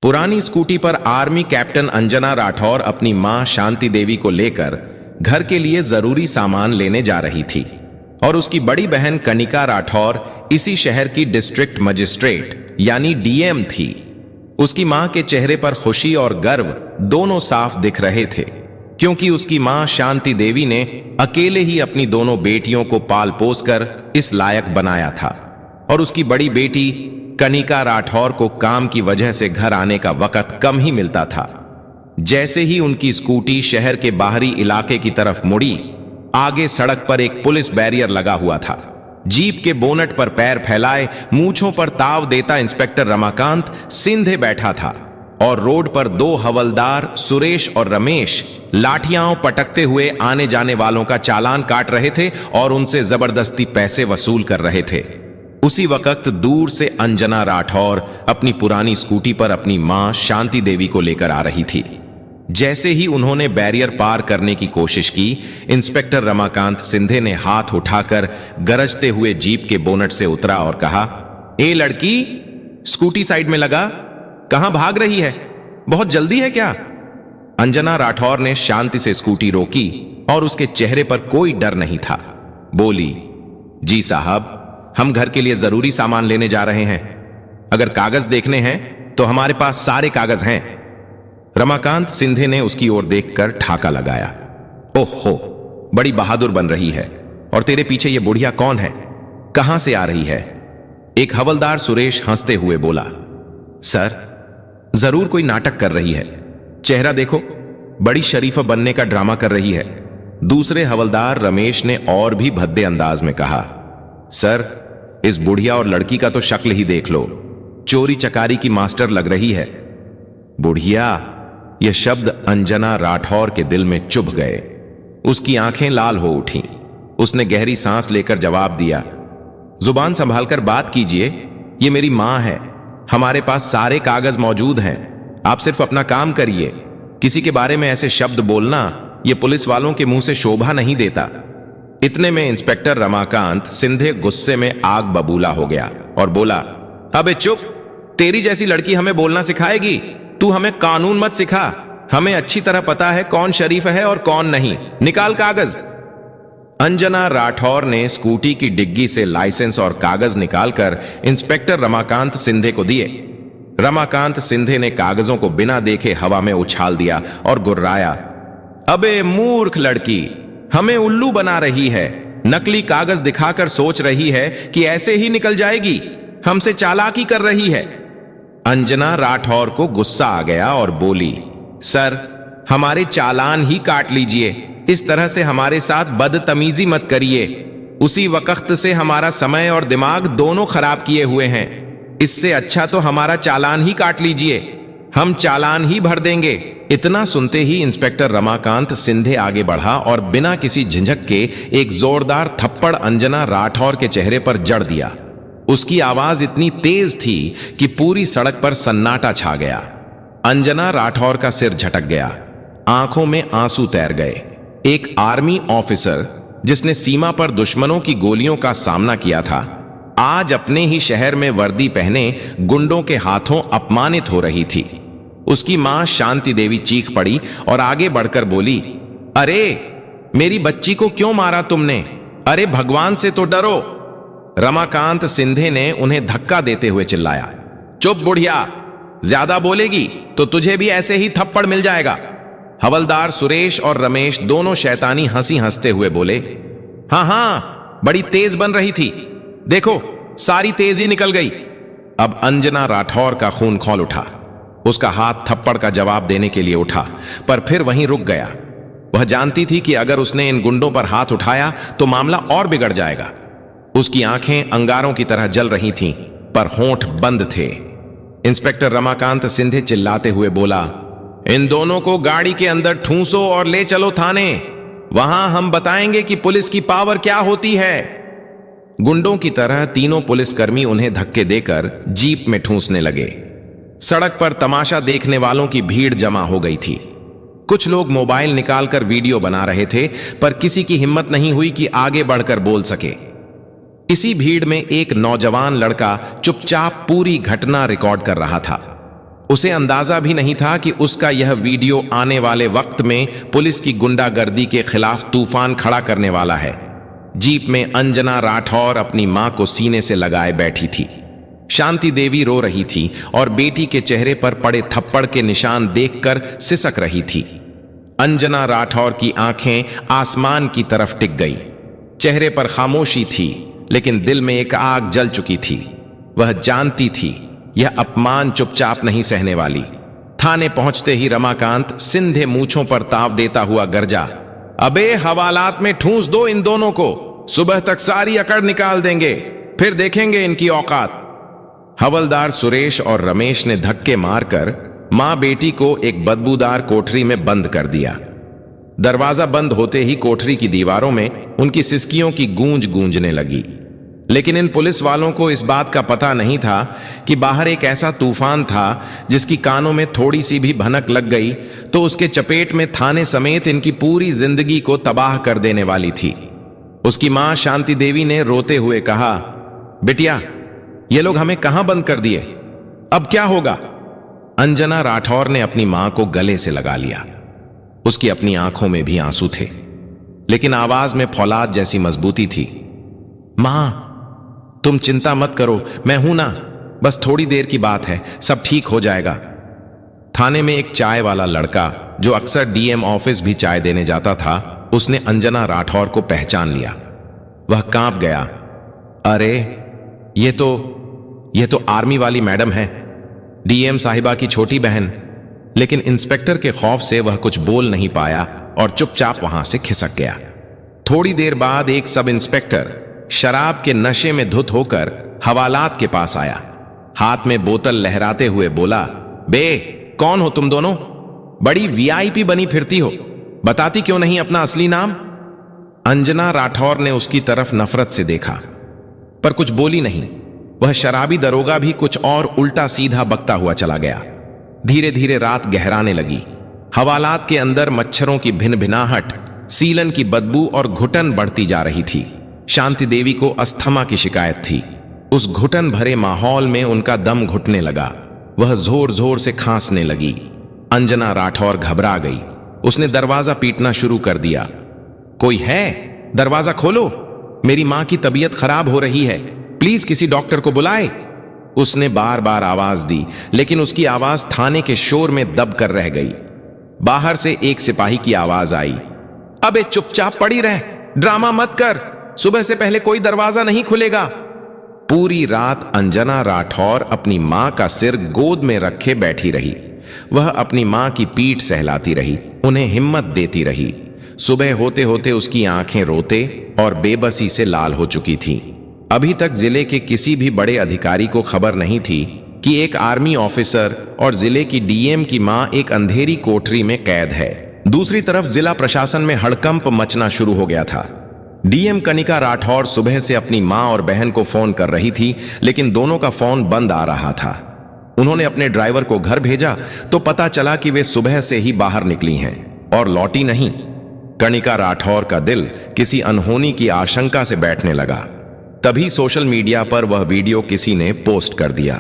पुरानी स्कूटी पर army captain Anjana Rathore अपनी मां शांति देवी को लेकर घर के लिए जरूरी सामान लेने जा रही थी और उसकी बड़ी बहन कनिका राठौर इसी शहर की डिस्ट्रिक्ट मजिस्ट्रेट यानी डीएम थी। उसकी मां के चेहरे पर खुशी और गर्व दोनों साफ दिख रहे थे, क्योंकि उसकी मां शांति देवी ने अकेले ही अपनी दोनों बेटियों को पाल पोस कर इस लायक बनाया था और उसकी बड़ी बेटी कनिका राठौर को काम की वजह से घर आने का वक्त कम ही मिलता था। जैसे ही उनकी स्कूटी शहर के बाहरी इलाके की तरफ मुड़ी, आगे सड़क पर एक पुलिस बैरियर लगा हुआ था। जीप के बोनट पर पैर फैलाए, मूंछों पर ताव देता इंस्पेक्टर रमाकांत सिंधे बैठा था और रोड पर दो हवलदार सुरेश और रमेश लाठियां पटकते हुए आने जाने वालों का चालान काट रहे थे और उनसे जबरदस्ती पैसे वसूल कर रहे थे। उसी वक्त दूर से अंजना राठौर अपनी पुरानी स्कूटी पर अपनी मां शांति देवी को लेकर आ रही थी। जैसे ही उन्होंने बैरियर पार करने की कोशिश की, इंस्पेक्टर रमाकांत सिंधे ने हाथ उठाकर गरजते हुए जीप के बोनट से उतरा और कहा, ए लड़की, स्कूटी साइड में लगा, कहां भाग रही है? बहुत जल्दी है क्या? अंजना राठौर ने शांति से स्कूटी रोकी और उसके चेहरे पर कोई डर नहीं था। बोली, जी साहब, हम घर के लिए जरूरी सामान लेने जा रहे हैं। अगर कागज देखने हैं तो हमारे पास सारे कागज हैं। रमाकांत सिंधे ने उसकी ओर देखकर ठाका लगाया। ओहो, बड़ी बहादुर बन रही है। और तेरे पीछे ये बुढ़िया कौन है? कहां से आ रही है? एक हवलदार सुरेश हंसते हुए बोला, सर, जरूर कोई नाटक कर रही है। चेहरा देखो, बड़ी शरीफ बनने का ड्रामा कर रही है। दूसरे हवलदार रमेश ने और भी भद्दे अंदाज में कहा, सर, इस बुढ़िया और लड़की का तो शक्ल ही देख लो, चोरी चकारी की मास्टर लग रही है। बुढ़िया, यह शब्द अंजना राठौर के दिल में चुभ गए। उसकी आंखें लाल हो उठीं। उसने गहरी सांस लेकर जवाब दिया, जुबान संभालकर बात कीजिए, ये मेरी मां है। हमारे पास सारे कागज मौजूद हैं। आप सिर्फ अपना काम करिए। किसी के बारे में ऐसे शब्द बोलना ये पुलिस वालों के मुंह से शोभा नहीं देता। इतने में इंस्पेक्टर रमाकांत सिंधे गुस्से में आग बबूला हो गया और बोला, अबे चुप, तेरी जैसी लड़की हमें बोलना सिखाएगी? तू हमें कानून मत सिखा। हमें अच्छी तरह पता है कौन शरीफ है और कौन नहीं। निकाल कागज। अंजना राठौर ने स्कूटी की डिग्गी से लाइसेंस और कागज निकालकर इंस्पेक्टर रमाकांत सिंधे को दिए। रमाकांत सिंधे ने कागजों को बिना देखे हवा में उछाल दिया और गुर्राया, अबे मूर्ख लड़की, हमें उल्लू बना रही है। नकली कागज दिखाकर सोच रही है कि ऐसे ही निकल जाएगी। हमसे चालाकी कर रही है। अंजना राठौर को गुस्सा आ गया और बोली, सर, हमारे चालान ही काट लीजिए। इस तरह से हमारे साथ बदतमीजी मत करिए। उसी वक्त से हमारा समय और दिमाग दोनों खराब किए हुए हैं। इससे अच्छा तो हमारा चालान ही काट लीजिए। हम चालान ही भर देंगे। इतना सुनते ही इंस्पेक्टर रमाकांत सिंधे आगे बढ़ा और बिना किसी झिझक के एक जोरदार थप्पड़ अंजना राठौर के चेहरे पर जड़ दिया। उसकी आवाज इतनी तेज थी कि पूरी सड़क पर सन्नाटा छा गया। अंजना राठौर का सिर झटक गया, आंखों में आंसू तैर गए। एक आर्मी ऑफिसर जिसने सीमा पर दुश्मनों की गोलियों का सामना किया था, आज अपने ही शहर में वर्दी पहने गुंडों के हाथों अपमानित हो रही थी। उसकी मां शांति देवी चीख पड़ी और आगे बढ़कर बोली, अरे मेरी बच्ची को क्यों मारा तुमने? अरे भगवान से तो डरो। रमाकांत सिंधे ने उन्हें धक्का देते हुए चिल्लाया, चुप बुढ़िया, ज्यादा बोलेगी तो तुझे भी ऐसे ही थप्पड़ मिल जाएगा। हवलदार सुरेश और रमेश दोनों शैतानी हंसी हंसते हुए बोले, हां, बड़ी तेज बन रही थी, देखो सारी तेजी निकल गई। अब अंजना राठौर का खून खौल उठा। उसका हाथ थप्पड़ का जवाब देने के लिए उठा, पर फिर वहीं रुक गया। वह जानती थी कि अगर उसने इन गुंडों पर हाथ उठाया तो मामला और बिगड़ जाएगा। उसकी आंखें अंगारों की तरह जल रही थीं, पर होंठ बंद थे। इंस्पेक्टर रमाकांत सिंधे चिल्लाते हुए बोला, इन दोनों को गाड़ी के अंदर ठूंसो और ले चलो थाने। वहां हम बताएंगे कि पुलिस की पावर क्या होती है। गुंडों की तरह तीनों पुलिसकर्मी उन्हें धक्के देकर जीप में ठूंसने लगे। सड़क पर तमाशा देखने वालों की भीड़ जमा हो गई थी। कुछ लोग मोबाइल निकालकर वीडियो बना रहे थे, पर किसी की हिम्मत नहीं हुई कि आगे बढ़कर बोल सके। इसी भीड़ में एक नौजवान लड़का चुपचाप पूरी घटना रिकॉर्ड कर रहा था। उसे अंदाजा भी नहीं था कि उसका यह वीडियो आने वाले वक्त में पुलिस की गुंडागर्दी के खिलाफ तूफान खड़ा करने वाला है। जीप में अंजना राठौर अपनी मां को सीने से लगाए बैठी थी। शांति देवी रो रही थी और बेटी के चेहरे पर पड़े थप्पड़ के निशान देखकर सिसक रही थी। अंजना राठौर की आंखें आसमान की तरफ टिक गई। चेहरे पर खामोशी थी, लेकिन दिल में एक आग जल चुकी थी। वह जानती थी यह अपमान चुपचाप नहीं सहने वाली। थाने पहुंचते ही रमाकांत सिंधे मूंछों पर ताव देता हुआ गरजा, अबे हवालात में ठूंस दो इन दोनों को, सुबह तक सारी अकड़ निकाल देंगे, फिर देखेंगे इनकी औकात। हवलदार सुरेश और रमेश ने धक्के मारकर मां बेटी को एक बदबूदार कोठरी में बंद कर दिया। दरवाजा बंद होते ही कोठरी की दीवारों में उनकी सिसकियों की गूंज गूंजने लगी। लेकिन इन पुलिस वालों को इस बात का पता नहीं था कि बाहर एक ऐसा तूफान था जिसकी कानों में थोड़ी सी भी भनक लग गई तो उसके चपेट में थाने समेत इनकी पूरी जिंदगी को तबाह कर देने वाली थी। उसकी मां शांति देवी ने रोते हुए कहा, बिटिया, ये लोग हमें कहां बंद कर दिए, अब क्या होगा? अंजना राठौर ने अपनी मां को गले से लगा लिया। उसकी अपनी आंखों में भी आंसू थे, लेकिन आवाज में फौलाद जैसी मजबूती थी। मां, तुम चिंता मत करो, मैं हूं ना, बस थोड़ी देर की बात है, सब ठीक हो जाएगा। थाने में एक चाय वाला लड़का जो अक्सर डीएम ऑफिस भी चाय देने जाता था, उसने अंजना राठौर को पहचान लिया। वह कांप गया, अरे ये तो आर्मी वाली मैडम है, डीएम साहिबा की छोटी बहन। लेकिन इंस्पेक्टर के खौफ से वह कुछ बोल नहीं पाया और चुपचाप वहां से खिसक गया। थोड़ी देर बाद एक सब इंस्पेक्टर शराब के नशे में धुत होकर हवालात के पास आया। हाथ में बोतल लहराते हुए बोला, बे, कौन हो तुम दोनों? बड़ी वीआईपी बनी फिरती हो, बताती क्यों नहीं अपना असली नाम? अंजना राठौर ने उसकी तरफ नफरत से देखा, पर कुछ बोली नहीं। वह शराबी दरोगा भी कुछ और उल्टा सीधा बकता हुआ चला गया। धीरे धीरे रात गहराने लगी। हवालात के अंदर मच्छरों की भिनभिनाहट, सीलन की बदबू और घुटन बढ़ती जा रही थी। शांति देवी को अस्थमा की शिकायत थी। उस घुटन भरे माहौल में उनका दम घुटने लगा। वह जोर जोर से खांसने लगी। अंजना राठौर घबरा गई। उसने दरवाजा पीटना शुरू कर दिया। कोई है? दरवाजा खोलो, मेरी मां की तबीयत खराब हो रही है, प्लीज किसी डॉक्टर को बुलाए। उसने बार बार आवाज दी, लेकिन उसकी आवाज थाने के शोर में दब कर रह गई। बाहर से एक सिपाही की आवाज आई, अबे चुपचाप पड़ी रह, ड्रामा मत कर, सुबह से पहले कोई दरवाजा नहीं खुलेगा। पूरी रात अंजना राठौर अपनी मां का सिर गोद में रखे बैठी रही। वह अपनी मां की पीठ सहलाती रही, उन्हें हिम्मत देती रही। सुबह होते होते उसकी आंखें रोते और बेबसी से लाल हो चुकी थीं। अभी तक जिले के किसी भी बड़े अधिकारी को खबर नहीं थी कि एक आर्मी ऑफिसर और जिले की डीएम की मां एक अंधेरी कोठरी में कैद है। दूसरी तरफ जिला प्रशासन में हड़कंप मचना शुरू हो गया था। डीएम कनिका राठौर सुबह से अपनी मां और बहन को फोन कर रही थी, लेकिन दोनों का फोन बंद आ रहा था। उन्होंने अपने ड्राइवर को घर भेजा तो पता चला कि वे सुबह से ही बाहर निकली हैं और लौटी नहीं। कनिका राठौर का दिल किसी अनहोनी की आशंका से बैठने लगा। तभी सोशल मीडिया पर वह वीडियो किसी ने पोस्ट कर दिया।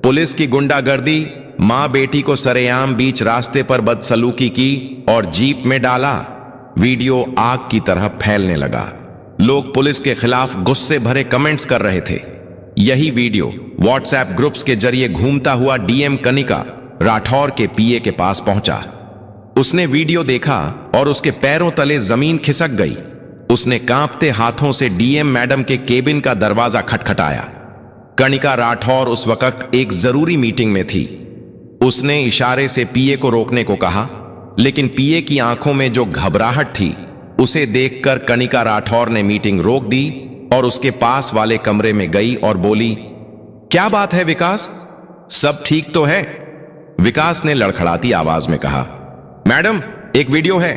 पुलिस की गुंडागर्दी, मां बेटी को सरेआम बीच रास्ते पर बदसलूकी की और जीप में डाला। वीडियो आग की तरह फैलने लगा। लोग पुलिस के खिलाफ गुस्से भरे कमेंट्स कर रहे थे। यही वीडियो व्हाट्सएप ग्रुप्स के जरिए घूमता हुआ डीएम कनिका राठौर के पीए के पास पहुंचा। उसने वीडियो देखा और उसके पैरों तले जमीन खिसक गई। उसने कांपते हाथों से डीएम मैडम के केबिन का दरवाजा खटखटाया। कनिका राठौर उस वक्त एक जरूरी मीटिंग में थी। उसने इशारे से पीए को रोकने को कहा, लेकिन पीए की आंखों में जो घबराहट थी उसे देखकर कनिका राठौर ने मीटिंग रोक दी और उसके पास वाले कमरे में गई और बोली, क्या बात है विकास, सब ठीक तो है? विकास ने लड़खड़ाती आवाज में कहा, मैडम एक वीडियो है।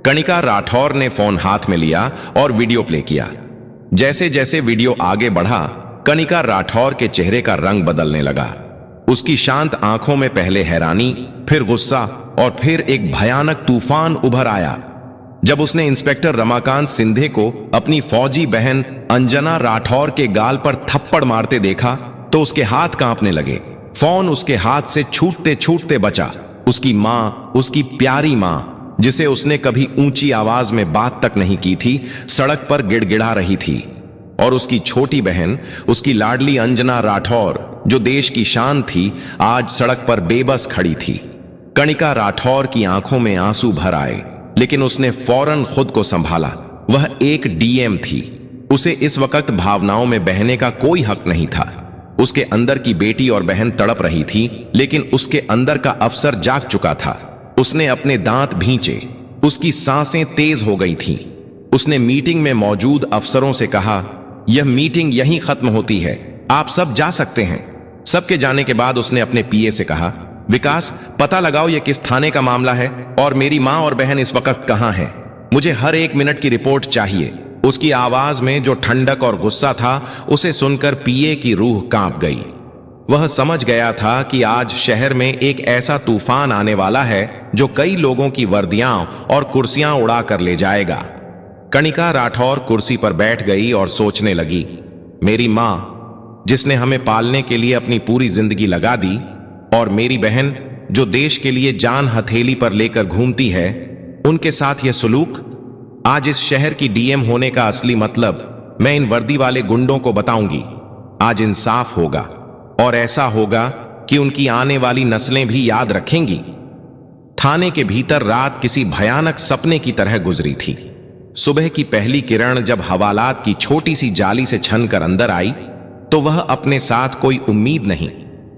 कनिका राठौर ने फोन हाथ में लिया और वीडियो प्ले किया। जैसे जैसे वीडियो आगे बढ़ा, कनिका राठौर के चेहरे का रंग बदलने लगा। उसकी शांत आंखों में पहले हैरानी, फिर गुस्सा और फिर एक भयानक तूफान उभर आया। जब उसने इंस्पेक्टर रमाकांत सिंधे को अपनी फौजी बहन अंजना राठौर के गाल पर थप्पड़ मारते देखा तो उसके हाथ कांपने लगे। फोन उसके हाथ से छूटते छूटते बचा। उसकी मां, उसकी प्यारी मां, जिसे उसने कभी ऊंची आवाज में बात तक नहीं की थी, सड़क पर गिड़गिड़ा रही थी। और उसकी छोटी बहन, उसकी लाडली अंजना राठौर, जो देश की शान थी, आज सड़क पर बेबस खड़ी थी। कणिका राठौर की आंखों में आंसू भर आए, लेकिन उसने फौरन खुद को संभाला। वह एक डीएम थी। उसे इस वक्त भावनाओं में बहने का कोई हक नहीं था। उसके अंदर की बेटी और बहन तड़प रही थी, लेकिन उसके अंदर का अफसर जाग चुका था। उसने अपने दांत भींचे, उसकी सांसें तेज हो गई थीं। उसने मीटिंग में मौजूद अफसरों से कहा, यह मीटिंग यहीं खत्म होती है, आप सब जा सकते हैं। सबके जाने के बाद उसने अपने पीए से कहा, विकास, पता लगाओ यह किस थाने का मामला है और मेरी मां और बहन इस वक्त कहां हैं। मुझे हर 1 मिनट की रिपोर्ट चाहिए। उसकी आवाज में जो ठंडक और गुस्सा था, उसे सुनकर पीए की रूह कांप गई। वह समझ गया था कि आज शहर में एक ऐसा तूफान आने वाला है जो कई लोगों की वर्दियां और कुर्सियां उड़ा कर ले जाएगा। कणिका राठौर कुर्सी पर बैठ गई और सोचने लगी, मेरी मां, जिसने हमें पालने के लिए अपनी पूरी जिंदगी लगा दी, और मेरी बहन, जो देश के लिए जान हथेली पर लेकर घूमती है, उनके साथ यह सुलूक। आज इस शहर की डीएम होने का असली मतलब मैं इन वर्दी वाले गुंडों को बताऊंगी। आज इंसाफ होगा, और ऐसा होगा कि उनकी आने वाली नस्लें भी याद रखेंगी। थाने के भीतर रात किसी भयानक सपने की तरह गुजरी थी। सुबह की पहली किरण जब हवालात की छोटी सी जाली से छनकर अंदर आई, तो वह अपने साथ कोई उम्मीद नहीं,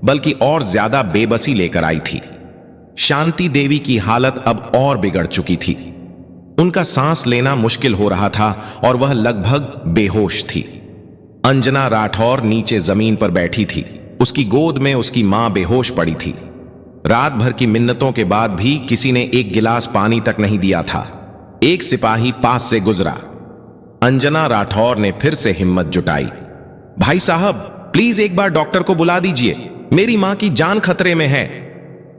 बल्कि और ज्यादा बेबसी लेकर आई थी। शांति देवी की हालत अब और बिगड़ चुकी थी। उनका सांस लेना मुश्किल हो रहा था और वह लगभग बेहोश थी। अंजना राठौर नीचे जमीन पर बैठी थी। उसकी गोद में उसकी मां बेहोश पड़ी थी। रात भर की मिन्नतों के बाद भी किसी ने एक गिलास पानी तक नहीं दिया था। एक सिपाही पास से गुजरा। अंजना राठौर ने फिर से हिम्मत जुटाई। भाई साहब, प्लीज एक बार डॉक्टर को बुला दीजिए, मेरी मां की जान खतरे में है।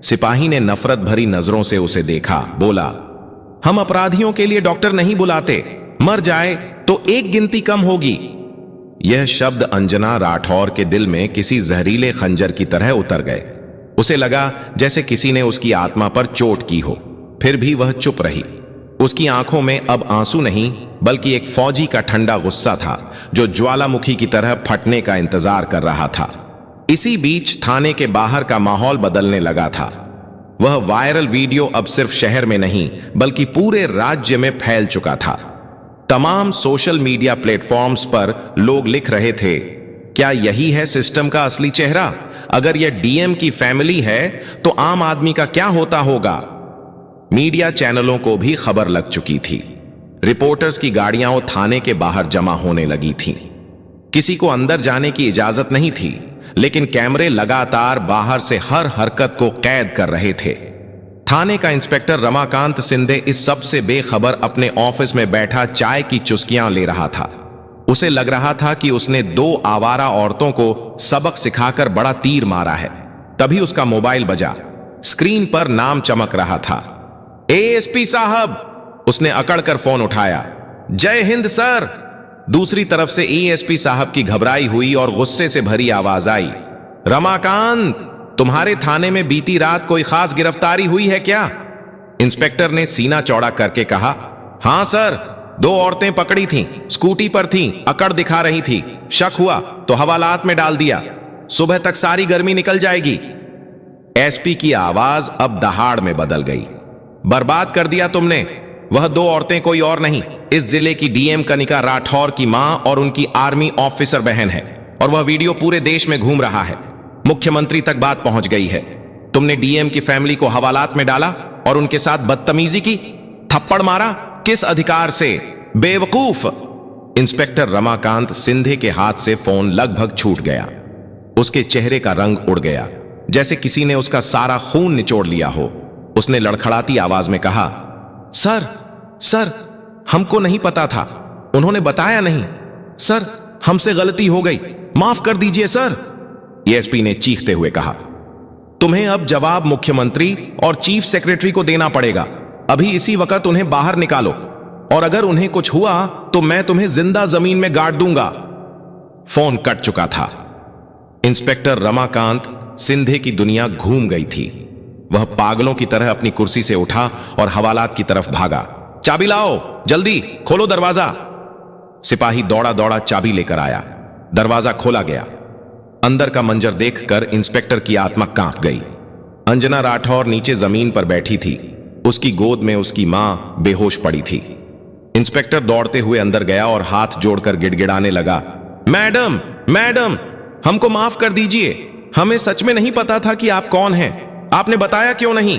सिपाही ने नफरत भरी नजरों से उसे देखा, बोला, हम अपराधियों के लिए डॉक्टर नहीं बुलाते, मर जाए तो एक गिनती कम होगी। यह शब्द अंजना राठौर के दिल में किसी जहरीले खंजर की तरह उतर गए। उसे लगा जैसे किसी ने उसकी आत्मा पर चोट की हो। फिर भी वह चुप रही। उसकी आंखों में अब आंसू नहीं, बल्कि एक फौजी का ठंडा गुस्सा था जो ज्वालामुखी की तरह फटने का इंतजार कर रहा था। इसी बीच थाने के बाहर का माहौल बदलने लगा था। वह वायरल वीडियो अब सिर्फ शहर में नहीं, बल्कि पूरे राज्य में फैल चुका था। तमाम सोशल मीडिया प्लेटफॉर्म्स पर लोग लिख रहे थे, क्या यही है सिस्टम का असली चेहरा? अगर यह डीएम की फैमिली है तो आम आदमी का क्या होता होगा? मीडिया चैनलों को भी खबर लग चुकी थी। रिपोर्टर्स की गाड़ियां थाने के बाहर जमा होने लगी थीं। किसी को अंदर जाने की इजाजत नहीं थी, लेकिन कैमरे लगातार बाहर से हर हरकत को कैद कर रहे थे। थाने का इंस्पेक्टर रमाकांत सिंधे इस सब से बेखबर अपने ऑफिस में बैठा चाय की चुस्कियां ले रहा था। उसे लग रहा था कि उसने 2 आवारा औरतों को सबक सिखाकर बड़ा तीर मारा है। तभी उसका मोबाइल बजा। स्क्रीन पर नाम चमक रहा था, एएसपी साहब। उसने अकड़कर फोन उठाया। जय हिंद सर। दूसरी तरफ से एएसपी साहब की घबराई हुई और गुस्से से भरी आवाज आई, रमाकांत, तुम्हारे थाने में बीती रात कोई खास गिरफ्तारी हुई है क्या? इंस्पेक्टर ने सीना चौड़ा करके कहा, हां सर, 2 औरतें पकड़ी थीं, स्कूटी पर थीं, अकड़ दिखा रही थी। शक हुआ तो हवालात में डाल दिया। सुबह तक सारी गर्मी निकल जाएगी। एसपी की आवाज अब दहाड़ में बदल गई। बर्बाद कर दिया तुमने। वह 2 औरतें कोई और नहीं, इस जिले की डीएम कणिका राठौर की मां और उनकी आर्मी ऑफिसर बहन है। और वह वीडियो पूरे देश में घूम रहा है। मुख्यमंत्री तक बात पहुंच गई है। तुमने डीएम की फैमिली को हवालात में डाला और उनके साथ बदतमीजी की, थप्पड़ मारा। किस अधिकार से? बेवकूफ। इंस्पेक्टर रमाकांत सिंधे के हाथ से फोन लगभग छूट गया। उसके चेहरे का रंग उड़ गया, जैसे किसी ने उसका सारा खून निचोड़ लिया हो। उसने लड़खड़ाती आवाज में कहा, सर, हमको नहीं पता था, उन्होंने बताया नहीं। सर, हमसे गलती हो गई, माफ कर दीजिए सर। एएसपी ने चीखते हुए कहा, तुम्हें अब जवाब मुख्यमंत्री और चीफ सेक्रेटरी को देना पड़ेगा। अभी इसी वक्त उन्हें बाहर निकालो, और अगर उन्हें कुछ हुआ तो मैं तुम्हें जिंदा जमीन में गाड़ दूंगा। फोन कट चुका था। इंस्पेक्टर रमाकांत सिंधे की दुनिया घूम गई थी। वह पागलों की तरह अपनी कुर्सी से उठा और हवालात की तरफ भागा। चाबी लाओ, जल्दी खोलो दरवाजा। सिपाही दौड़ा दौड़ा चाबी लेकर आया। दरवाजा खोला गया। अंदर का मंजर देखकर इंस्पेक्टर की आत्मा कांप गई। अंजना राठौर नीचे जमीन पर बैठी थी। उसकी गोद में उसकी मां बेहोश पड़ी थी। इंस्पेक्टर दौड़ते हुए अंदर गया और हाथ जोड़कर गिड़गिड़ाने लगा, मैडम मैडम, हमको माफ कर दीजिए, हमें सच में नहीं पता था कि आप कौन हैं, आपने बताया क्यों नहीं?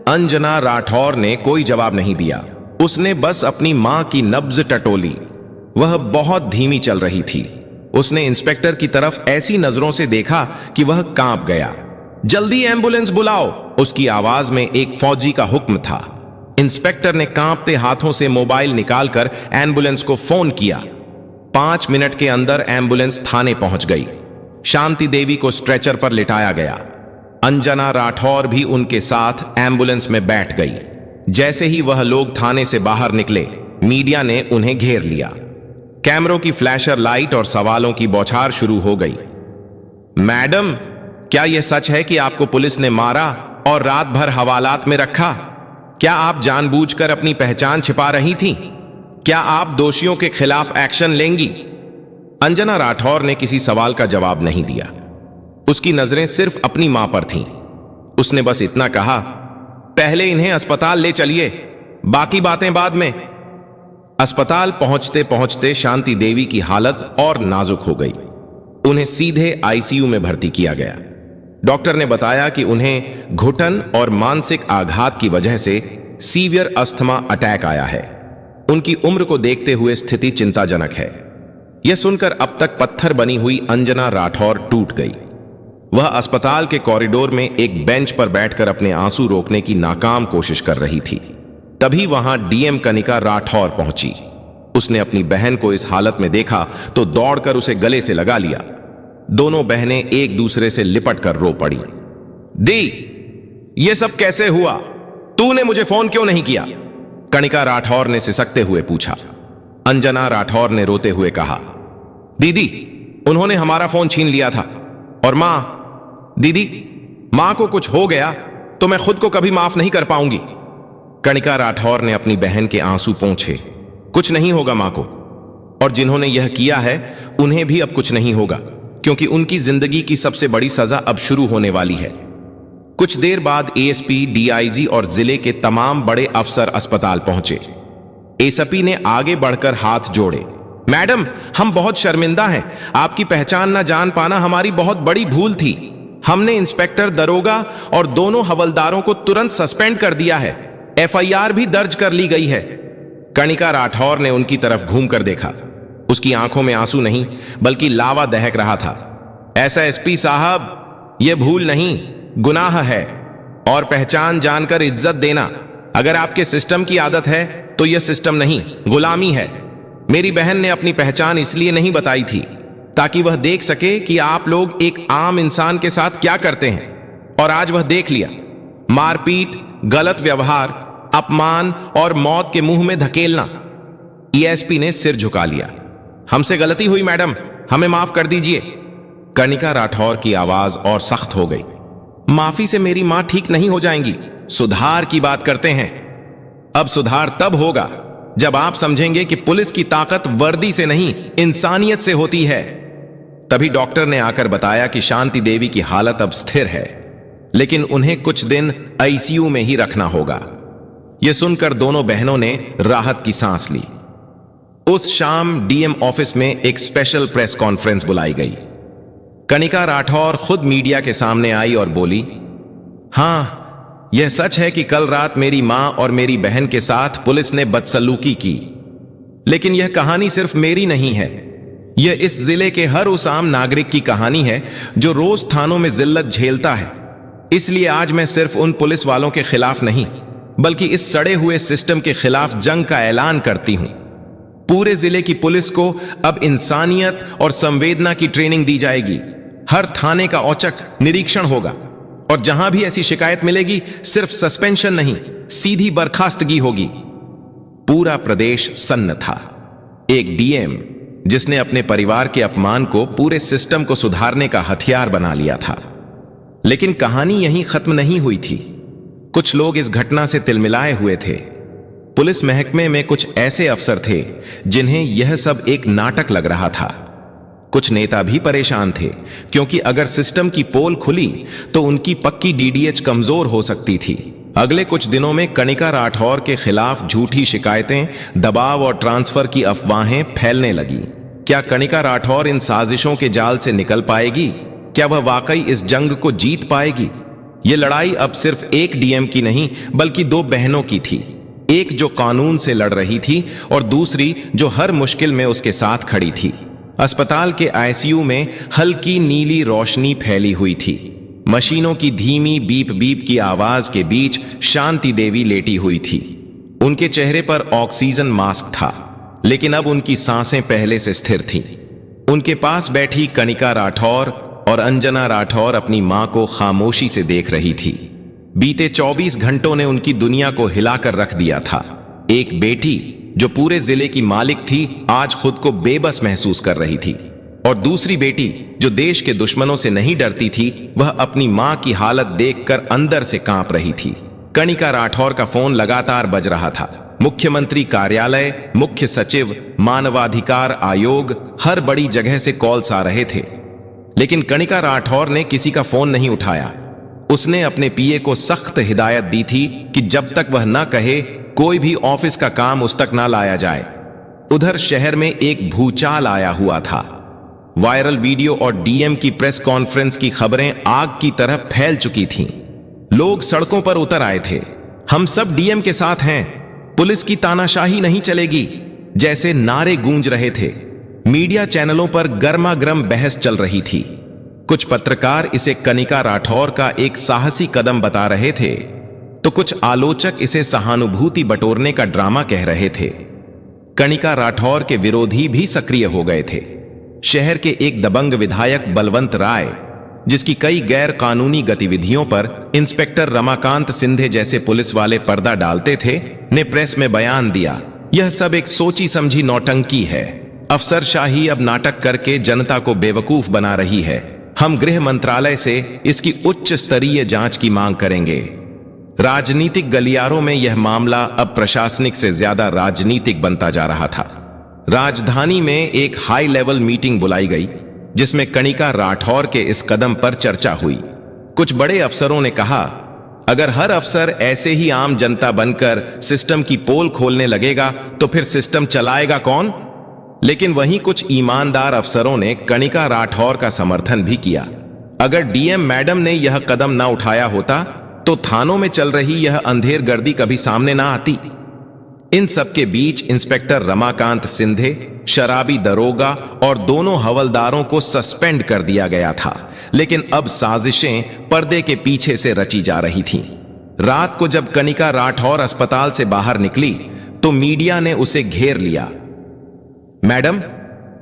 अंजना राठौर ने कोई जवाब नहीं दिया। उसने बस अपनी मां की नब्ज टटोली। वह बहुत धीमी चल रही थी। उसने इंस्पेक्टर की तरफ ऐसी नजरों से देखा कि वह कांप गया। जल्दी एम्बुलेंस बुलाओ, उसकी आवाज में एक फौजी का हुक्म था। इंस्पेक्टर ने कांपते हाथों से मोबाइल निकालकर एम्बुलेंस को फोन किया। 5 मिनट के अंदर एम्बुलेंस थाने पहुंच गई। शांति देवी को स्ट्रेचर पर लिटाया गया। अंजना राठौर भी उनके साथ एम्बुलेंस में बैठ गई। जैसे ही वह लोग थाने से बाहर निकले, मीडिया ने उन्हें घेर लिया। कैमरों की फ्लैशर लाइट और सवालों की बौछार शुरू हो गई। मैडम, क्या यह सच है कि आपको पुलिस ने मारा और रात भर हवालात में रखा? क्या आप जानबूझकर अपनी पहचान छिपा रही थीं? क्या आप दोषियों के खिलाफ एक्शन लेंगी? अंजना राठौर ने किसी सवाल का जवाब नहीं दिया। उसकी नजरें सिर्फ अपनी मां पर थीं। उसने बस इतना कहा, पहले इन्हें अस्पताल ले चलिए, बाकी बातें बाद में। अस्पताल पहुंचते पहुंचते शांति देवी की हालत और नाजुक हो गई। उन्हें सीधे आईसीयू में भर्ती किया गया। डॉक्टर ने बताया कि उन्हें घुटन और मानसिक आघात की वजह से सीवियर अस्थमा अटैक आया है। उनकी उम्र को देखते हुए स्थिति चिंताजनक है। यह सुनकर अब तक पत्थर बनी हुई अंजना राठौर टूट गई। वह अस्पताल के कॉरिडोर में एक बेंच पर बैठकर अपने आंसू रोकने की नाकाम कोशिश कर रही थी। तभी वहां डीएम कनिका राठौर पहुंची। उसने अपनी बहन को इस हालत में देखा तो दौड़कर उसे गले से लगा लिया। दोनों बहनें एक दूसरे से लिपट कर रो पड़ी। दी, ये सब कैसे हुआ? तूने मुझे फोन क्यों नहीं किया? कनिका राठौर ने सिसकते हुए पूछा। अंजना राठौर ने रोते हुए कहा, दीदी, उन्होंने हमारा फोन छीन लिया था। और मां, दीदी, मां को कुछ हो गया तो मैं खुद को कभी माफ नहीं कर पाऊंगी। कनिका राठौर ने अपनी बहन के आंसू पोंछे। कुछ नहीं होगा मां को, और जिन्होंने यह किया है उन्हें भी अब कुछ नहीं होगा, क्योंकि उनकी जिंदगी की सबसे बड़ी सजा अब शुरू होने वाली है। कुछ देर बाद एएसपी, डीआईजी और जिले के तमाम बड़े अफसर अस्पताल पहुंचे। एसपी ने आगे बढ़कर हाथ जोड़े। मैडम, हम बहुत शर्मिंदा हैं। आपकी पहचान न जान पाना हमारी बहुत बड़ी भूल थी। हमने इंस्पेक्टर, दरोगा और दोनों हवलदारों को तुरंत सस्पेंड कर दिया है। एफआईआर भी दर्ज कर ली गई है। कनिका राठौर ने उनकी तरफ घूमकर देखा। उसकी आंखों में आंसू नहीं बल्कि लावा दहक रहा था। ऐसा एसपी साहब, यह भूल नहीं, गुनाह है। और पहचान जानकर इज्जत देना अगर आपके सिस्टम की आदत है तो यह सिस्टम नहीं, गुलामी है। मेरी बहन ने अपनी पहचान इसलिए नहीं बताई थी ताकि वह देख सके कि आप लोग एक आम इंसान के साथ क्या करते हैं, और आज वह देख लिया। मारपीट, गलत व्यवहार, अपमान और मौत के मुंह में धकेलना। ईएसपी ने सिर झुका लिया। हमसे गलती हुई मैडम, हमें माफ कर दीजिए। कनिका राठौर की आवाज और सख्त हो गई। माफी से मेरी मां ठीक नहीं हो जाएंगी। सुधार की बात करते हैं। अब सुधार तब होगा जब आप समझेंगे कि पुलिस की ताकत वर्दी से नहीं, इंसानियत से होती है। तभी डॉक्टर ने आकर बताया कि शांति देवी की हालत अब स्थिर है, लेकिन उन्हें कुछ दिन आईसीयू में ही रखना होगा। यह सुनकर दोनों बहनों ने राहत की सांस ली। उस शाम डीएम ऑफिस में एक स्पेशल प्रेस कॉन्फ्रेंस बुलाई गई। कनिका राठौर खुद मीडिया के सामने आई और बोली, हां, यह सच है कि कल रात मेरी मां और मेरी बहन के साथ पुलिस ने बदसलूकी की। लेकिन यह कहानी सिर्फ मेरी नहीं है। यह इस जिले के हर उस आम नागरिक की कहानी है जो रोज थानों में जिल्लत झेलता है। इसलिए आज मैं सिर्फ उन पुलिस वालों के खिलाफ नहीं, बल्कि इस सड़े हुए सिस्टम के खिलाफ जंग का ऐलान करती हूं। पूरे जिले की पुलिस को अब इंसानियत और संवेदना की ट्रेनिंग दी जाएगी। हर थाने का औचक निरीक्षण होगा, और जहां भी ऐसी शिकायत मिलेगी सिर्फ सस्पेंशन नहीं, सीधी बर्खास्तगी होगी। पूरा प्रदेश सन्न था। एक डीएम जिसने अपने परिवार के अपमान को पूरे सिस्टम को सुधारने का हथियार बना लिया था। लेकिन कहानी यहीं खत्म नहीं हुई थी। कुछ लोग इस घटना से तिलमिलाए हुए थे। पुलिस महकमे में कुछ ऐसे अफसर थे जिन्हें यह सब एक नाटक लग रहा था। कुछ नेता भी परेशान थे, क्योंकि अगर सिस्टम की पोल खुली तो उनकी पक्की डीडीएच कमजोर हो सकती थी। अगले कुछ दिनों में कनिका राठौर के खिलाफ झूठी शिकायतें, दबाव और ट्रांसफर की अफवाहें फैलने लगी। क्या कनिका राठौर इन साजिशों के जाल से निकल पाएगी? क्या वह वाकई इस जंग को जीत पाएगी? यह लड़ाई अब सिर्फ एक डीएम की नहीं, बल्कि दो बहनों की थी। एक जो कानून से लड़ रही थी और दूसरी जो हर मुश्किल में उसके साथ खड़ी थी। अस्पताल के आईसीयू में हल्की नीली रोशनी फैली हुई थी। मशीनों की धीमी बीप बीप की आवाज के बीच शांति देवी लेटी हुई थी। उनके चेहरे पर ऑक्सीजन मास्क था, लेकिन अब उनकी सांसें पहले से स्थिर थीं। उनके पास बैठी कनिका राठौर और अंजना राठौर अपनी मां को खामोशी से देख रही थी। बीते 24 घंटों ने उनकी दुनिया को हिलाकर रख दिया था। एक बेटी जो पूरे जिले की मालिक थी, आज खुद को बेबस महसूस कर रही थी, और दूसरी बेटी जो देश के दुश्मनों से नहीं डरती थी, वह अपनी मां की हालत देखकर अंदर से कांप रही थी। कनिका राठौर का फोन लगातार बज रहा था। मुख्यमंत्री कार्यालय, मुख्य सचिव, मानवाधिकार आयोग, हर बड़ी जगह से कॉल्स आ रहे थे, लेकिन कनिका राठौर ने किसी का फोन नहीं उठाया। उसने अपने पीए को सख्त हिदायत दी थी कि जब तक वह न कहे, कोई भी ऑफिस का काम उस तक ना लाया जाए। उधर शहर में एक भूचाल आया हुआ था। वायरल वीडियो और डीएम की प्रेस कॉन्फ्रेंस की खबरें आग की तरह फैल चुकी थीं। लोग सड़कों पर उतर आए थे। हम सब डीएम के साथ हैं, पुलिस की तानाशाही नहीं चलेगी, जैसे नारे गूंज रहे थे। मीडिया चैनलों पर गर्मा गर्म बहस चल रही थी। कुछ पत्रकार इसे कनिका राठौर का एक साहसी कदम बता रहे थे, तो कुछ आलोचक इसे सहानुभूति बटोरने का ड्रामा कह रहे थे। कनिका राठौर के विरोधी भी सक्रिय हो गए थे। शहर के एक दबंग विधायक बलवंत राय, जिसकी कई गैर कानूनी गतिविधियों पर इंस्पेक्टर रमाकांत सिंधे जैसे पुलिस वाले पर्दा डालते थे, ने प्रेस में बयान दिया, यह सब एक सोची समझी नौटंकी है। अफसरशाही अब नाटक करके जनता को बेवकूफ बना रही है। हम गृह मंत्रालय से इसकी उच्च स्तरीय जांच की मांग करेंगे। राजनीतिक गलियारों में यह मामला अब प्रशासनिक से ज्यादा राजनीतिक बनता जा रहा था। राजधानी में एक हाई लेवल मीटिंग बुलाई गई, जिसमें कनिका राठौर के इस कदम पर चर्चा हुई। कुछ बड़े अफसरों ने कहा, अगर हर अफसर ऐसे ही आम जनता बनकर सिस्टम की पोल खोलने लगेगा तो फिर सिस्टम चलाएगा कौन? लेकिन वहीं कुछ ईमानदार अफसरों ने कनिका राठौर का समर्थन भी किया। अगर डीएम मैडम ने यह कदम ना उठाया होता तो थानों में चल रही यह अंधेर गर्दी कभी सामने ना आती। इन सबके बीच इंस्पेक्टर रमाकांत सिंधे, शराबी दरोगा और दोनों हवलदारों को सस्पेंड कर दिया गया था। लेकिन अब साजिशें पर्दे के पीछे से रची जा रही थीं। रात को जब कनिका राठौर अस्पताल से बाहर निकली तो मीडिया ने उसे घेर लिया। मैडम,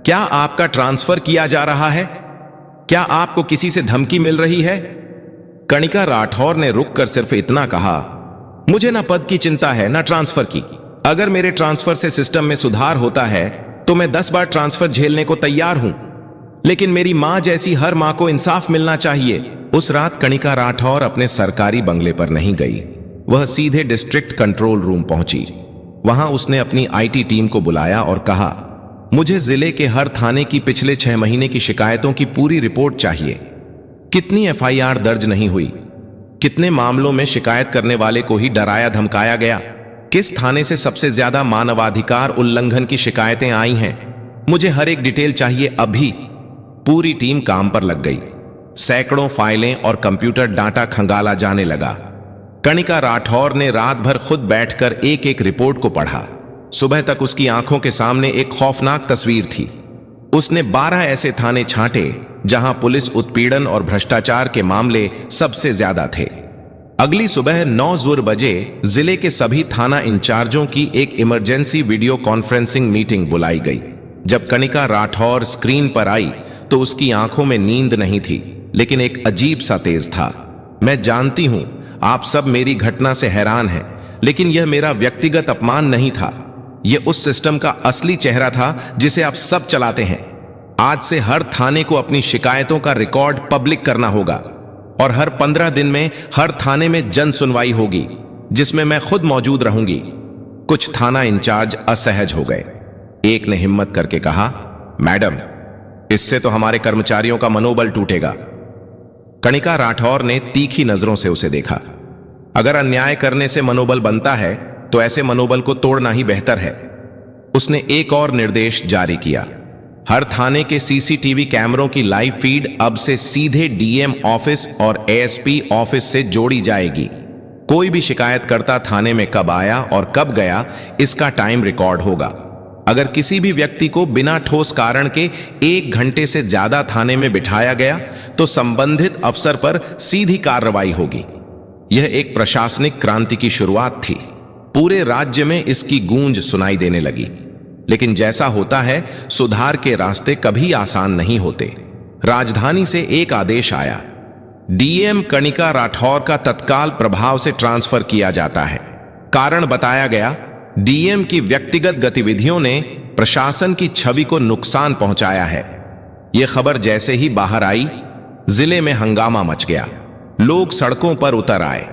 क्या आपका ट्रांसफर किया जा रहा है? क्या आपको किसी से धमकी मिल रही है? कनिका राठौर ने रुककर सिर्फ इतना कहा, मुझे ना पद की चिंता है ना ट्रांसफर की। अगर मेरे ट्रांसफर से सिस्टम में सुधार होता है तो मैं 10 बार ट्रांसफर झेलने को तैयार हूं, लेकिन मेरी मां जैसी हर मां को इंसाफ मिलना चाहिए। उस रात कनिका राठौर अपने सरकारी बंगले पर नहीं गई। वह सीधे डिस्ट्रिक्ट कंट्रोल रूम पहुंची। वहां उसने अपनी आईटी टीम को बुलाया और कहा, मुझे जिले के हर थाने की पिछले 6 महीने की शिकायतों की पूरी रिपोर्ट चाहिए। कितनी एफआईआर दर्ज नहीं हुई, कितने मामलों में शिकायत करने वाले को ही डराया धमकाया गया, किस थाने से सबसे ज्यादा मानवाधिकार उल्लंघन की शिकायतें आई हैं। मुझे हर एक डिटेल चाहिए अभी। पूरी टीम काम पर लग गई। सैकड़ों फाइलें और कंप्यूटर डाटा खंगाला जाने लगा। कनिका राठौर ने रात भर खुद बैठकर एक एक रिपोर्ट को पढ़ा। सुबह तक उसकी आंखों के सामने एक खौफनाक तस्वीर थी। उसने 12 ऐसे थाने छांटे जहां पुलिस उत्पीड़न और भ्रष्टाचार के मामले सबसे ज्यादा थे। अगली सुबह 9 बजे जिले के सभी थाना इंचार्जों की एक इमरजेंसी वीडियो कॉन्फ्रेंसिंग मीटिंग बुलाई गई। जब कनिका राठौर स्क्रीन पर आई तो उसकी आंखों में नींद नहीं थी, लेकिन एक अजीब सा तेज था। मैं जानती हूं आप सब मेरी घटना से हैरान हैं, लेकिन यह मेरा व्यक्तिगत अपमान नहीं था। यह उस सिस्टम का असली चेहरा था जिसे आप सब चलाते हैं। आज से हर थाने को अपनी शिकायतों का रिकॉर्ड पब्लिक करना होगा। और हर 15 दिन में हर थाने में जन सुनवाई होगी, जिसमें मैं खुद मौजूद रहूंगी। कुछ थाना इंचार्ज असहज हो गए। एक ने हिम्मत करके कहा, मैडम, इससे तो हमारे कर्मचारियों का मनोबल टूटेगा। कणिका राठौर ने तीखी नजरों से उसे देखा। अगर अन्याय करने से मनोबल बनता है तो ऐसे मनोबल को तोड़ना ही बेहतर है। उसने एक और निर्देश जारी किया, हर थाने के सीसीटीवी कैमरों की लाइव फीड अब से सीधे डीएम ऑफिस और एएसपी ऑफिस से जोड़ी जाएगी। कोई भी शिकायतकर्ता थाने में कब आया और कब गया, इसका टाइम रिकॉर्ड होगा। अगर किसी भी व्यक्ति को बिना ठोस कारण के 1 घंटे से ज्यादा थाने में बिठाया गया तो संबंधित अफसर पर सीधी कार्रवाई होगी। यह एक प्रशासनिक क्रांति की शुरुआत थी। पूरे राज्य में इसकी गूंज सुनाई देने लगी। लेकिन जैसा होता है, सुधार के रास्ते कभी आसान नहीं होते। राजधानी से एक आदेश आया, डीएम कणिका राठौर का तत्काल प्रभाव से ट्रांसफर किया जाता है। कारण बताया गया, डीएम की व्यक्तिगत गतिविधियों ने प्रशासन की छवि को नुकसान पहुंचाया है। यह खबर जैसे ही बाहर आई, जिले में हंगामा मच गया। लोग सड़कों पर उतर आए।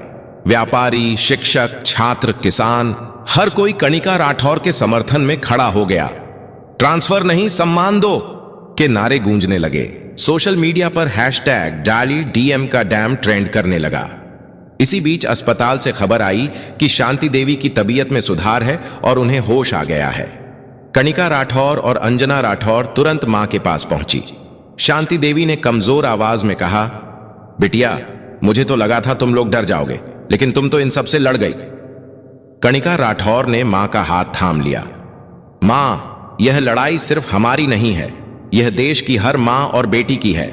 व्यापारी, शिक्षक, छात्र, किसान, हर कोई कणिका राठौर के समर्थन में खड़ा हो गया। ट्रांसफर नहीं, सम्मान दो के नारे गूंजने लगे। सोशल मीडिया पर हैशटैग डाली डीएम का डैम ट्रेंड करने लगा। इसी बीच अस्पताल से खबर आई कि शांति देवी की तबीयत में सुधार है और उन्हें होश आ गया है। कणिका राठौर और अंजना राठौर तुरंत मां के पास पहुंची। शांति देवी ने कमजोर आवाज में कहा, बिटिया, मुझे तो लगा था तुम लोग डर जाओगे, लेकिन तुम तो इन सब से लड़ गई। कणिका राठौर ने मां का हाथ थाम लिया। मां, यह लड़ाई सिर्फ हमारी नहीं है, यह देश की हर मां और बेटी की है।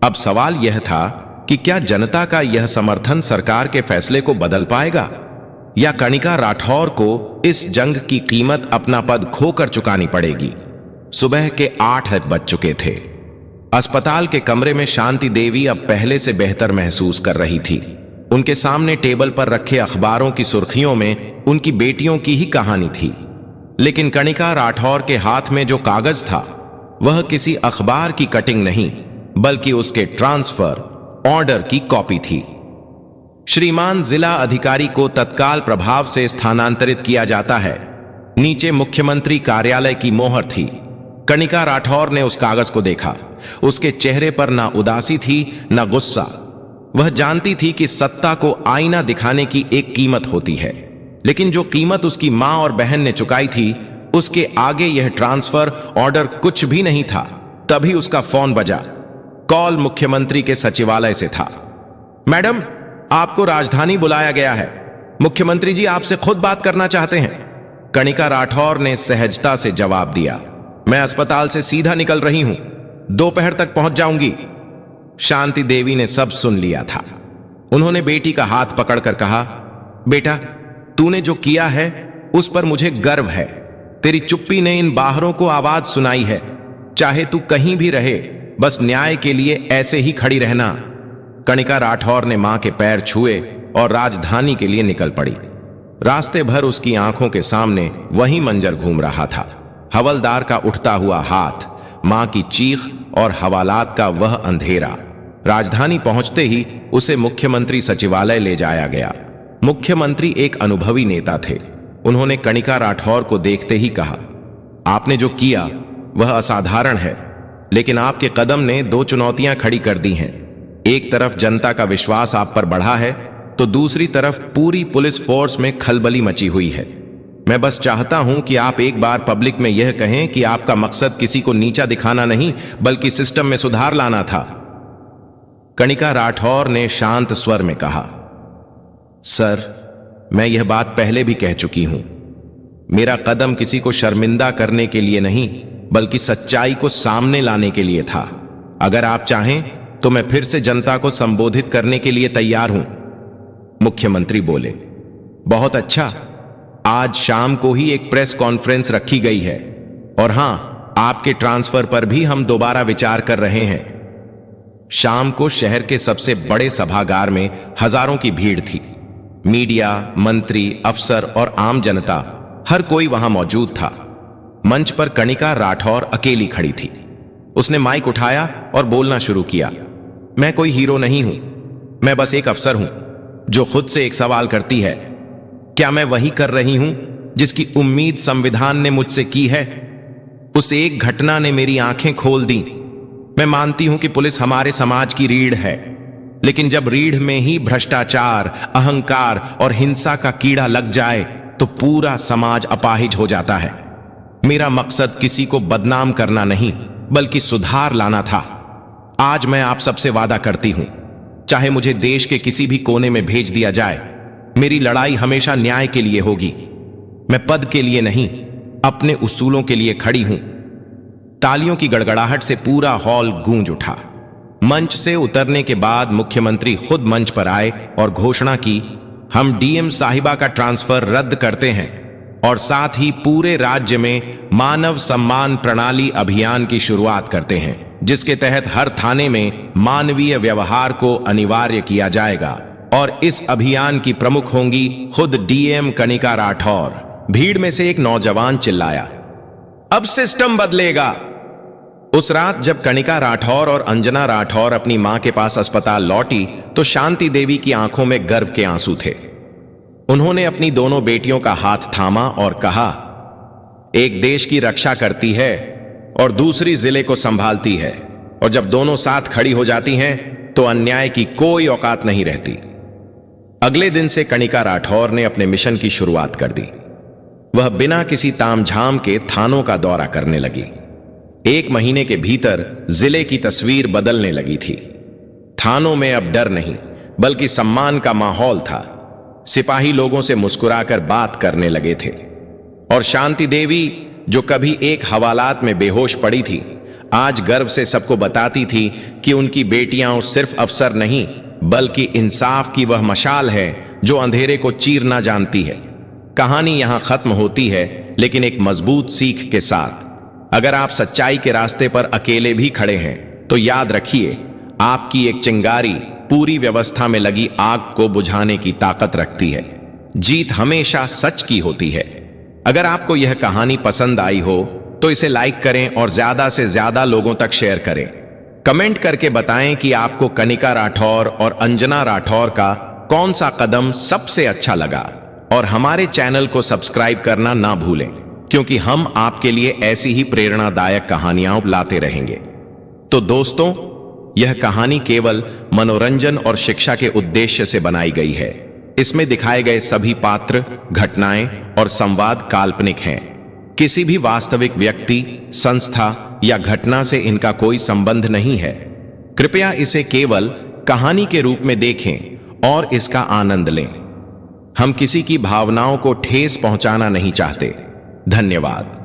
अब सवाल यह था कि क्या जनता का यह समर्थन सरकार के फैसले को बदल पाएगा, या कणिका राठौर को इस जंग की कीमत अपना पद खोकर चुकानी पड़ेगी। सुबह के 8 बज चुके थे। अस्पताल के कमरे में शांति देवी अब पहले से बेहतर महसूस कर रही थी। उनके सामने टेबल पर रखे अखबारों की सुर्खियों में उनकी बेटियों की ही कहानी थी। लेकिन कणिका राठौर के हाथ में जो कागज था, वह किसी अखबार की कटिंग नहीं, बल्कि उसके ट्रांसफर ऑर्डर की कॉपी थी। श्रीमान जिला अधिकारी को तत्काल प्रभाव से स्थानांतरित किया जाता है। नीचे मुख्यमंत्री कार्यालय की मोहर थी। कणिका राठौर ने उस कागज को देखा। उसके चेहरे पर ना उदासी थी, ना गुस्सा। वह जानती थी कि सत्ता को आईना दिखाने की एक कीमत होती है, लेकिन जो कीमत उसकी मां और बहन ने चुकाई थी, उसके आगे यह ट्रांसफर ऑर्डर कुछ भी नहीं था। तभी उसका फोन बजा। कॉल मुख्यमंत्री के सचिवालय से था। मैडम, आपको राजधानी बुलाया गया है। मुख्यमंत्री जी आपसे खुद बात करना चाहते हैं। कणिका राठौर ने सहजता से जवाब दिया, मैं अस्पताल से सीधा निकल रही हूं, दोपहर तक पहुंच जाऊंगी। शांति देवी ने सब सुन लिया था। उन्होंने बेटी का हाथ पकड़कर कहा, बेटा, तूने जो किया है उस पर मुझे गर्व है। तेरी चुप्पी ने इन बाहरों को आवाज सुनाई है। चाहे तू कहीं भी रहे, बस न्याय के लिए ऐसे ही खड़ी रहना। कणिका राठौर ने मां के पैर छुए और राजधानी के लिए निकल पड़ी। रास्ते भर उसकी आंखों के सामने वही मंजर घूम रहा था। हवलदार का उठता हुआ हाथ, मां की चीख और हवालात का वह अंधेरा। राजधानी पहुंचते ही उसे मुख्यमंत्री सचिवालय ले जाया गया। मुख्यमंत्री एक अनुभवी नेता थे। उन्होंने कणिका राठौर को देखते ही कहा, आपने जो किया वह असाधारण है, लेकिन आपके कदम ने 2 चुनौतियां खड़ी कर दी हैं। एक तरफ जनता का विश्वास आप पर बढ़ा है, तो दूसरी तरफ पूरी पुलिस फोर्स में खलबली मची हुई है। मैं बस चाहता हूं कि आप एक बार पब्लिक में यह कहें कि आपका मकसद किसी को नीचा दिखाना नहीं, बल्कि सिस्टम में सुधार लाना था। कणिका राठौर ने शांत स्वर में कहा, सर, मैं यह बात पहले भी कह चुकी हूं। मेरा कदम किसी को शर्मिंदा करने के लिए नहीं, बल्कि सच्चाई को सामने लाने के लिए था। अगर आप चाहें तो मैं फिर से जनता को संबोधित करने के लिए तैयार हूं। मुख्यमंत्री बोले, बहुत अच्छा, आज शाम को ही एक प्रेस कॉन्फ्रेंस रखी गई है, और हां, आपके ट्रांसफर पर भी हम दोबारा विचार कर रहे हैं। शाम को शहर के सबसे बड़े सभागार में हजारों की भीड़ थी। मीडिया, मंत्री, अफसर और आम जनता, हर कोई वहां मौजूद था। मंच पर कणिका राठौर अकेली खड़ी थी। उसने माइक उठाया और बोलना शुरू किया, मैं कोई हीरो नहीं हूं, मैं बस एक अफसर हूं जो खुद से एक सवाल करती है, क्या मैं वही कर रही हूं जिसकी उम्मीद संविधान ने मुझसे की है? उस एक घटना ने मेरी आंखें खोल दी। मैं मानती हूं कि पुलिस हमारे समाज की रीढ़ है, लेकिन जब रीढ़ में ही भ्रष्टाचार, अहंकार और हिंसा का कीड़ा लग जाए तो पूरा समाज अपाहिज हो जाता है। मेरा मकसद किसी को बदनाम करना नहीं, बल्कि सुधार लाना था। आज मैं आप सबसे वादा करती हूं, चाहे मुझे देश के किसी भी कोने में भेज दिया जाए, मेरी लड़ाई हमेशा न्याय के लिए होगी। मैं पद के लिए नहीं, अपने उसूलों के लिए खड़ी हूं। तालियों की गड़गड़ाहट से पूरा हॉल गूंज उठा। मंच से उतरने के बाद मुख्यमंत्री खुद मंच पर आए और घोषणा की, हम डीएम साहिबा का ट्रांसफर रद्द करते हैं और साथ ही पूरे राज्य में मानव सम्मान प्रणाली अभियान की शुरुआत करते हैं, जिसके तहत हर थाने में मानवीय व्यवहार को अनिवार्य किया जाएगा। और इस अभियान की प्रमुख होंगी खुद डीएम कनिका राठौर। भीड़ में से एक नौजवान चिल्लाया, अब सिस्टम बदलेगा। उस रात जब कनिका राठौर और अंजना राठौर अपनी मां के पास अस्पताल लौटी तो शांति देवी की आंखों में गर्व के आंसू थे। उन्होंने अपनी दोनों बेटियों का हाथ थामा और कहा, एक देश की रक्षा करती है और दूसरी जिले को संभालती है, और जब दोनों साथ खड़ी हो जाती हैं तो अन्याय की कोई औकात नहीं रहती। अगले दिन से कनिका राठौर ने अपने मिशन की शुरुआत कर दी। वह बिना किसी तामझाम के थानों का दौरा करने लगी। 1 महीने के भीतर जिले की तस्वीर बदलने लगी थी। थानों में अब डर नहीं, बल्कि सम्मान का माहौल था। सिपाही लोगों से मुस्कुराकर बात करने लगे थे, और शांति देवी, जो कभी एक हवालात में बेहोश पड़ी थी, आज गर्व से सबको बताती थी कि उनकी बेटियां सिर्फ अफसर नहीं, बल्कि इंसाफ की वह मशाल है जो अंधेरे को चीरना जानती है। कहानी यहां खत्म होती है, लेकिन एक मजबूत सीख के साथ। अगर आप सच्चाई के रास्ते पर अकेले भी खड़े हैं तो याद रखिए, आपकी एक चिंगारी पूरी व्यवस्था में लगी आग को बुझाने की ताकत रखती है। जीत हमेशा सच की होती है। अगर आपको यह कहानी पसंद आई हो तो इसे लाइक करें और ज्यादा से ज्यादा लोगों तक शेयर करें। कमेंट करके बताएं कि आपको कनिका राठौर और अंजना राठौर का कौन सा कदम सबसे अच्छा लगा, और हमारे चैनल को सब्सक्राइब करना ना भूलें, क्योंकि हम आपके लिए ऐसी ही प्रेरणादायक कहानियां लाते रहेंगे। तो दोस्तों, यह कहानी केवल मनोरंजन और शिक्षा के उद्देश्य से बनाई गई है। इसमें दिखाए गए सभी पात्र, घटनाएं और संवाद काल्पनिक हैं। किसी भी वास्तविक व्यक्ति, संस्था या घटना से इनका कोई संबंध नहीं है। कृपया इसे केवल कहानी के रूप में देखें और इसका आनंद लें। हम किसी की भावनाओं को ठेस पहुंचाना नहीं चाहते। धन्यवाद।